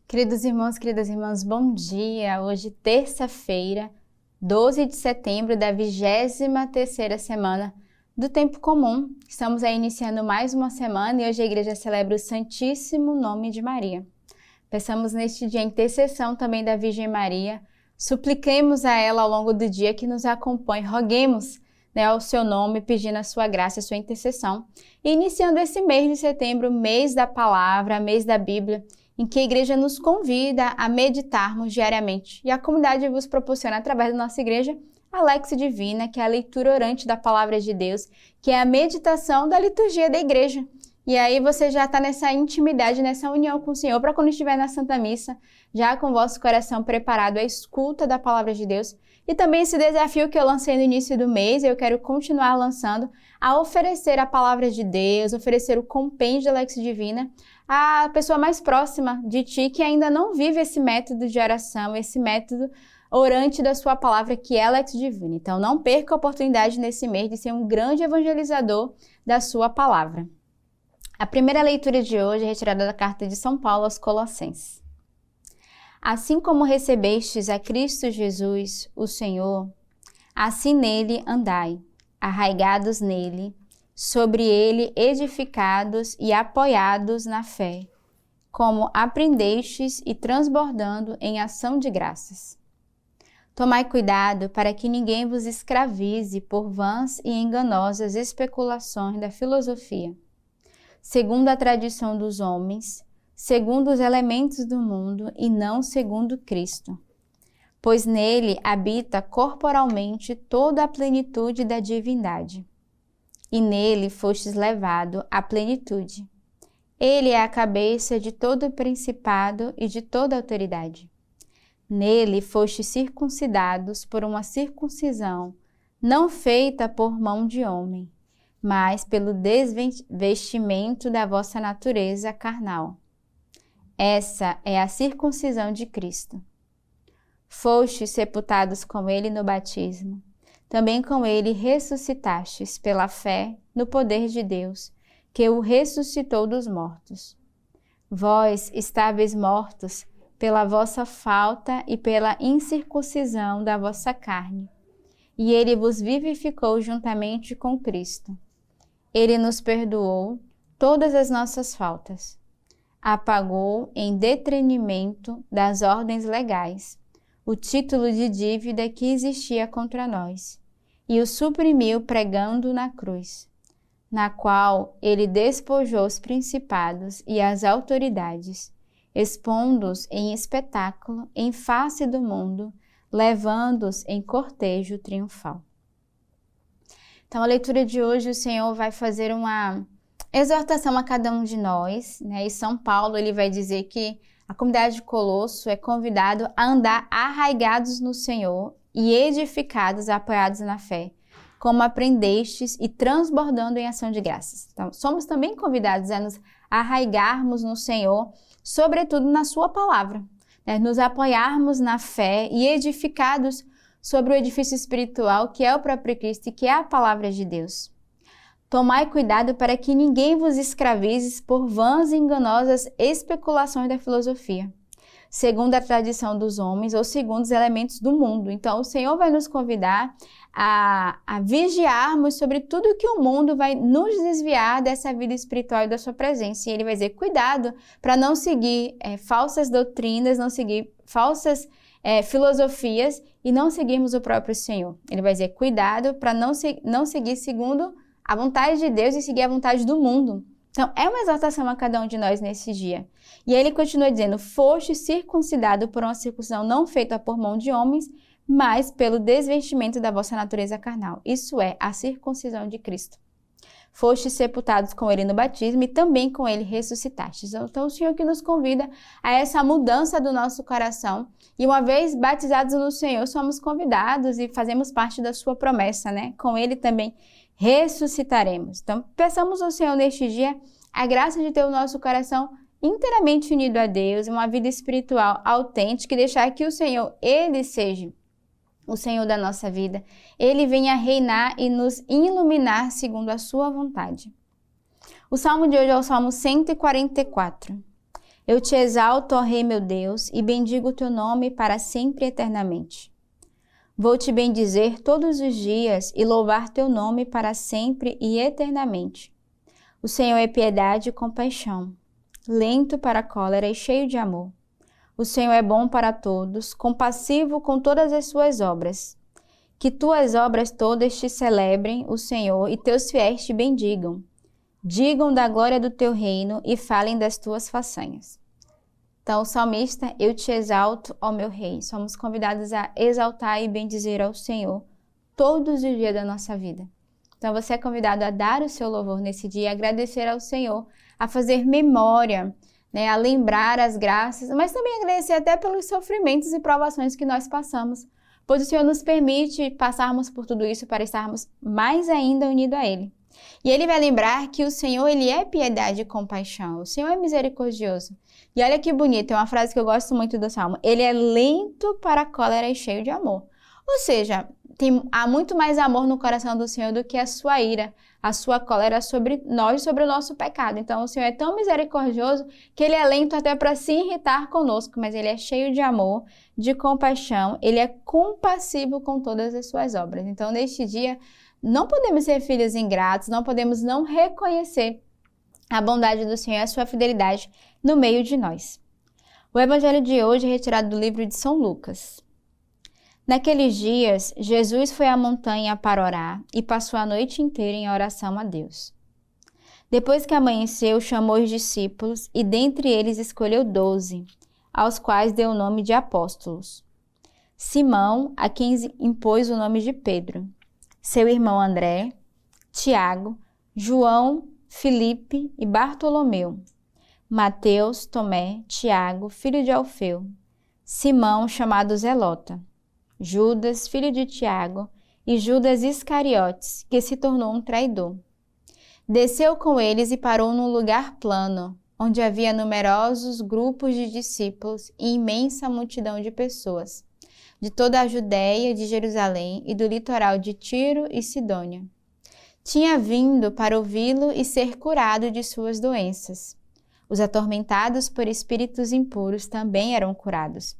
Queridos irmãos, queridas irmãs, bom dia! Hoje, terça-feira, 12 de setembro da 23ª semana do Tempo Comum. Estamos aí iniciando mais uma semana e hoje a igreja celebra o Santíssimo Nome de Maria. Peçamos neste dia a intercessão também da Virgem Maria, supliquemos a ela ao longo do dia que nos acompanhe, roguemos ao seu nome, pedindo a sua graça, a sua intercessão. E iniciando esse mês de setembro, mês da palavra, mês da Bíblia, em que a igreja nos convida a meditarmos diariamente. E a comunidade vos proporciona, através da nossa igreja, a Lexio Divina, que é a leitura orante da Palavra de Deus, que é a meditação da liturgia da igreja. E aí você já está nessa intimidade, nessa união com o Senhor, para quando estiver na Santa Missa, já com o vosso coração preparado à escuta da Palavra de Deus. E também esse desafio que eu lancei no início do mês, eu quero continuar lançando, a oferecer a Palavra de Deus, oferecer o compêndio da Lexio Divina, a pessoa mais próxima de ti que ainda não vive esse método de oração, esse método orante da sua palavra, que é a Lexio Divina. Então, não perca a oportunidade nesse mês de ser um grande evangelizador da sua palavra. A primeira leitura de hoje é retirada da carta de São Paulo aos Colossenses. Assim como recebestes a Cristo Jesus, o Senhor, assim nele andai, arraigados nele, sobre ele edificados e apoiados na fé, como aprendestes e transbordando em ação de graças. Tomai cuidado para que ninguém vos escravize por vãs e enganosas especulações da filosofia, segundo a tradição dos homens, segundo os elementos do mundo e não segundo Cristo, pois nele habita corporalmente toda a plenitude da divindade. E nele fostes levado à plenitude. Ele é a cabeça de todo principado e de toda autoridade. Nele fostes circuncidados por uma circuncisão, não feita por mão de homem, mas pelo desvestimento da vossa natureza carnal. Essa é a circuncisão de Cristo. Fostes sepultados com ele no batismo. Também com ele ressuscitastes pela fé no poder de Deus, que o ressuscitou dos mortos. Vós estáveis mortos pela vossa falta e pela incircuncisão da vossa carne, e ele vos vivificou juntamente com Cristo. Ele nos perdoou todas as nossas faltas, apagou em detrimento das ordens legais o título de dívida que existia contra nós, e o suprimiu pregando na cruz, na qual ele despojou os principados e as autoridades, expondo-os em espetáculo em face do mundo, levando-os em cortejo triunfal. Então, a leitura de hoje, o Senhor vai fazer uma exortação a cada um de nós, né? E São Paulo, ele vai dizer que a comunidade de Colosso é convidado a andar arraigados no Senhor e edificados, apoiados na fé, como aprendestes e transbordando em ação de graças. Então, somos também convidados a nos arraigarmos no Senhor, sobretudo na sua palavra, né? Nos apoiarmos na fé e edificados sobre o edifício espiritual que é o próprio Cristo e que é a palavra de Deus. Tomai cuidado para que ninguém vos escravize por vãs e enganosas especulações da filosofia, segundo a tradição dos homens ou segundo os elementos do mundo. Então, o Senhor vai nos convidar a vigiarmos sobre tudo que o mundo vai nos desviar dessa vida espiritual e da sua presença. E ele vai dizer, cuidado para não seguir falsas doutrinas, não seguir falsas filosofias e não seguirmos o próprio Senhor. Ele vai dizer, cuidado para não seguir segundo a vontade de Deus e seguir a vontade do mundo. Então, é uma exortação a cada um de nós nesse dia. E aí ele continua dizendo, foste circuncidado por uma circuncisão não feita por mão de homens, mas pelo desvestimento da vossa natureza carnal. Isso é a circuncisão de Cristo. Fostes sepultados com ele no batismo e também com ele ressuscitastes. Então, o Senhor que nos convida a essa mudança do nosso coração. E uma vez batizados no Senhor, somos convidados e fazemos parte da sua promessa, né? Com ele também ressuscitaremos. Então, peçamos ao Senhor neste dia a graça de ter o nosso coração inteiramente unido a Deus, uma vida espiritual autêntica e deixar que o Senhor, ele seja o Senhor da nossa vida. Ele venha reinar e nos iluminar segundo a sua vontade. O salmo de hoje é o Salmo 144. Eu te exalto, ó Rei meu Deus, e bendigo o teu nome para sempre e eternamente. Vou te bendizer todos os dias e louvar teu nome para sempre e eternamente. O Senhor é piedade e compaixão, lento para a cólera e cheio de amor. O Senhor é bom para todos, compassivo com todas as suas obras. Que tuas obras todas te celebrem, o Senhor, e teus fiéis te bendigam. Digam da glória do teu reino e falem das tuas façanhas. Então, o salmista, eu te exalto, ó meu rei. Somos convidados a exaltar e bendizer ao Senhor todos os dias da nossa vida. Então, você é convidado a dar o seu louvor nesse dia, a agradecer ao Senhor, a fazer memória, né, a lembrar as graças, mas também agradecer até pelos sofrimentos e provações que nós passamos, pois o Senhor nos permite passarmos por tudo isso para estarmos mais ainda unidos a Ele. E Ele vai lembrar que o Senhor, Ele é piedade e compaixão, o Senhor é misericordioso. E olha que bonito, é uma frase que eu gosto muito do Salmo, Ele é lento para a cólera e cheio de amor. Ou seja, há muito mais amor no coração do Senhor do que a sua ira, a sua cólera sobre nós, sobre o nosso pecado. Então, o Senhor é tão misericordioso que Ele é lento até para se irritar conosco, mas Ele é cheio de amor, de compaixão, Ele é compassivo com todas as suas obras. Então, neste dia, não podemos ser filhos ingratos, não podemos não reconhecer a bondade do Senhor e a sua fidelidade no meio de nós. O evangelho de hoje é retirado do livro de São Lucas. Naqueles dias, Jesus foi à montanha para orar e passou a noite inteira em oração a Deus. Depois que amanheceu, chamou os discípulos e dentre eles escolheu 12, aos quais deu o nome de apóstolos. Simão, a quem impôs o nome de Pedro, seu irmão André, Tiago, João, Filipe e Bartolomeu, Mateus, Tomé, Tiago, filho de Alfeu, Simão, chamado Zelota, Judas, filho de Tiago, e Judas Iscariotes, que se tornou um traidor. Desceu com eles e parou num lugar plano, onde havia numerosos grupos de discípulos e imensa multidão de pessoas, de toda a Judéia, de Jerusalém e do litoral de Tiro e Sidônia. Tinha vindo para ouvi-lo e ser curado de suas doenças. Os atormentados por espíritos impuros também eram curados.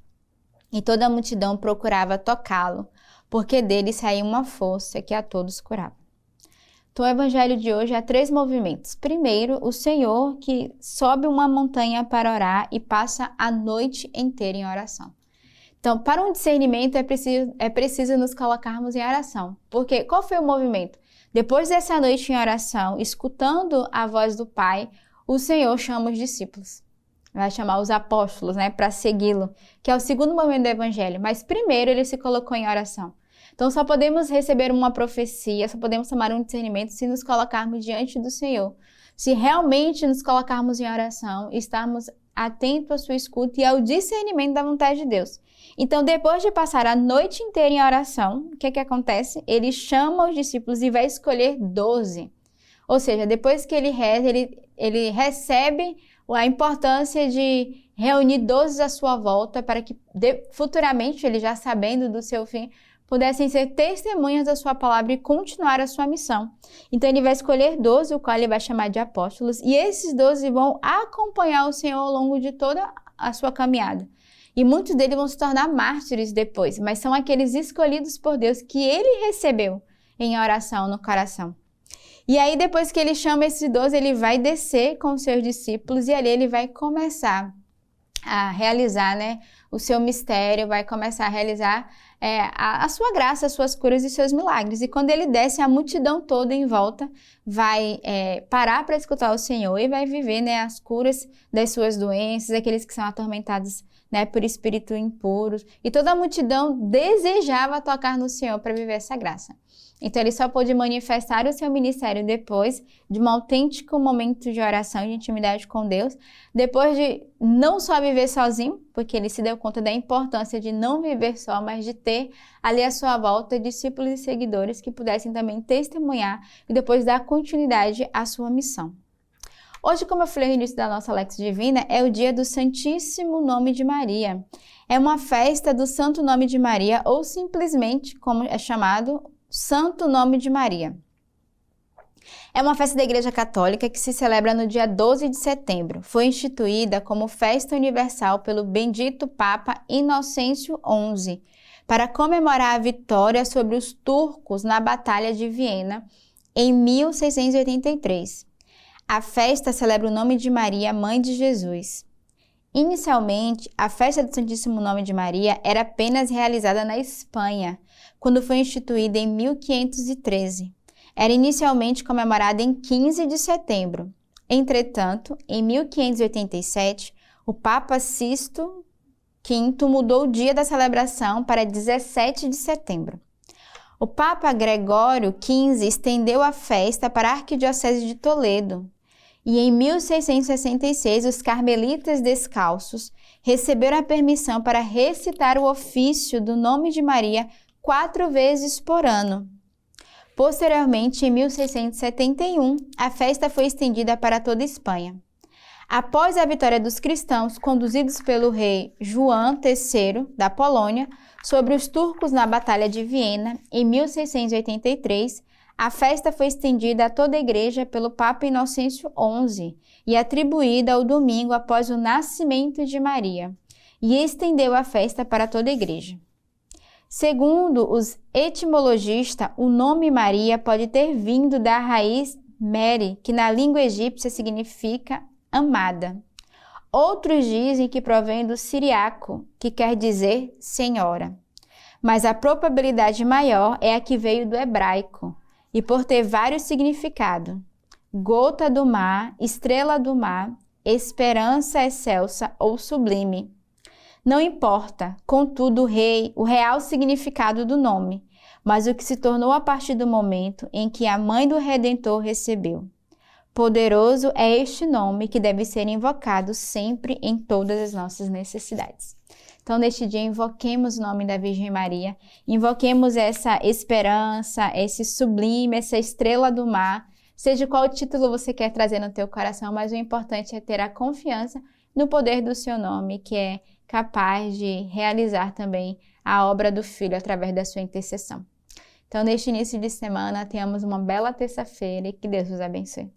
E toda a multidão procurava tocá-lo, porque dele saía uma força que a todos curava. Então, o evangelho de hoje há 3 movimentos. Primeiro, o Senhor que sobe uma montanha para orar e passa a noite inteira em oração. Então, para um discernimento é preciso nos colocarmos em oração. Porque qual foi o movimento? Depois dessa noite em oração, escutando a voz do Pai, o Senhor chama os discípulos. Vai chamar os apóstolos, né, para segui-lo, que é o segundo momento do evangelho. Mas primeiro ele se colocou em oração. Então só podemos receber uma profecia, só podemos tomar um discernimento se nos colocarmos diante do Senhor. Se realmente nos colocarmos em oração, estarmos atentos à sua escuta e ao discernimento da vontade de Deus. Então, depois de passar a noite inteira em oração, o que acontece? Ele chama os discípulos e vai escolher 12. Ou seja, depois que ele reza, ele recebe a importância de reunir 12 à sua volta para que futuramente, ele já sabendo do seu fim, pudessem ser testemunhas da sua palavra e continuar a sua missão. Então, ele vai escolher 12, o qual ele vai chamar de apóstolos, e esses 12 vão acompanhar o Senhor ao longo de toda a sua caminhada. E muitos deles vão se tornar mártires depois, mas são aqueles escolhidos por Deus que ele recebeu em oração no coração. E aí, depois que ele chama esses 12, ele vai descer com os seus discípulos e ali ele vai começar a realizar, né, o seu mistério, vai começar a realizar a sua graça, as suas curas e seus milagres. E quando ele desce, a multidão toda em volta vai parar para escutar o Senhor e vai viver, né, as curas das suas doenças, aqueles que são atormentados, né, por espíritos impuros. E toda a multidão desejava tocar no Senhor para viver essa graça. Então, ele só pôde manifestar o seu ministério depois de um autêntico momento de oração e de intimidade com Deus, depois de não só viver sozinho, porque ele se deu conta da importância de não viver só, mas de ter ali à sua volta discípulos e seguidores que pudessem também testemunhar e depois dar continuidade à sua missão. Hoje, como eu falei no início da nossa Lex Divina, é o dia do Santíssimo Nome de Maria. É uma festa do Santo Nome de Maria, ou simplesmente, como é chamado, Santo Nome de Maria. É uma festa da Igreja Católica que se celebra no dia 12 de setembro. Foi instituída como festa universal pelo bendito Papa Inocêncio XI, para comemorar a vitória sobre os turcos na Batalha de Viena, em 1683. A festa celebra o nome de Maria, Mãe de Jesus. Inicialmente, a festa do Santíssimo Nome de Maria era apenas realizada na Espanha, quando foi instituída em 1513. Era inicialmente comemorada em 15 de setembro. Entretanto, em 1587, o Papa Sisto V mudou o dia da celebração para 17 de setembro. O Papa Gregório XV estendeu a festa para a Arquidiocese de Toledo. E em 1666, os carmelitas descalços receberam a permissão para recitar o ofício do nome de Maria 4 vezes por ano. Posteriormente, em 1671, a festa foi estendida para toda a Espanha. Após a vitória dos cristãos, conduzidos pelo rei João III da Polônia, sobre os turcos na Batalha de Viena, em 1683, a festa foi estendida a toda a igreja pelo Papa Inocêncio XI e atribuída ao domingo após o nascimento de Maria, e estendeu a festa para toda a igreja. Segundo os etimologistas, o nome Maria pode ter vindo da raiz Mary, que na língua egípcia significa amada. Outros dizem que provém do siriaco, que quer dizer senhora. Mas a probabilidade maior é a que veio do hebraico, e por ter vários significados: gota do mar, estrela do mar, esperança excelsa ou sublime. Não importa, contudo, o real significado do nome, mas o que se tornou a partir do momento em que a mãe do Redentor recebeu. Poderoso é este nome que deve ser invocado sempre em todas as nossas necessidades. Então, neste dia, invoquemos o nome da Virgem Maria, invoquemos essa esperança, esse sublime, essa estrela do mar, seja qual título você quer trazer no teu coração, mas o importante é ter a confiança no poder do seu nome, que é capaz de realizar também a obra do Filho através da sua intercessão. Então, neste início de semana, tenhamos uma bela terça-feira e que Deus os abençoe.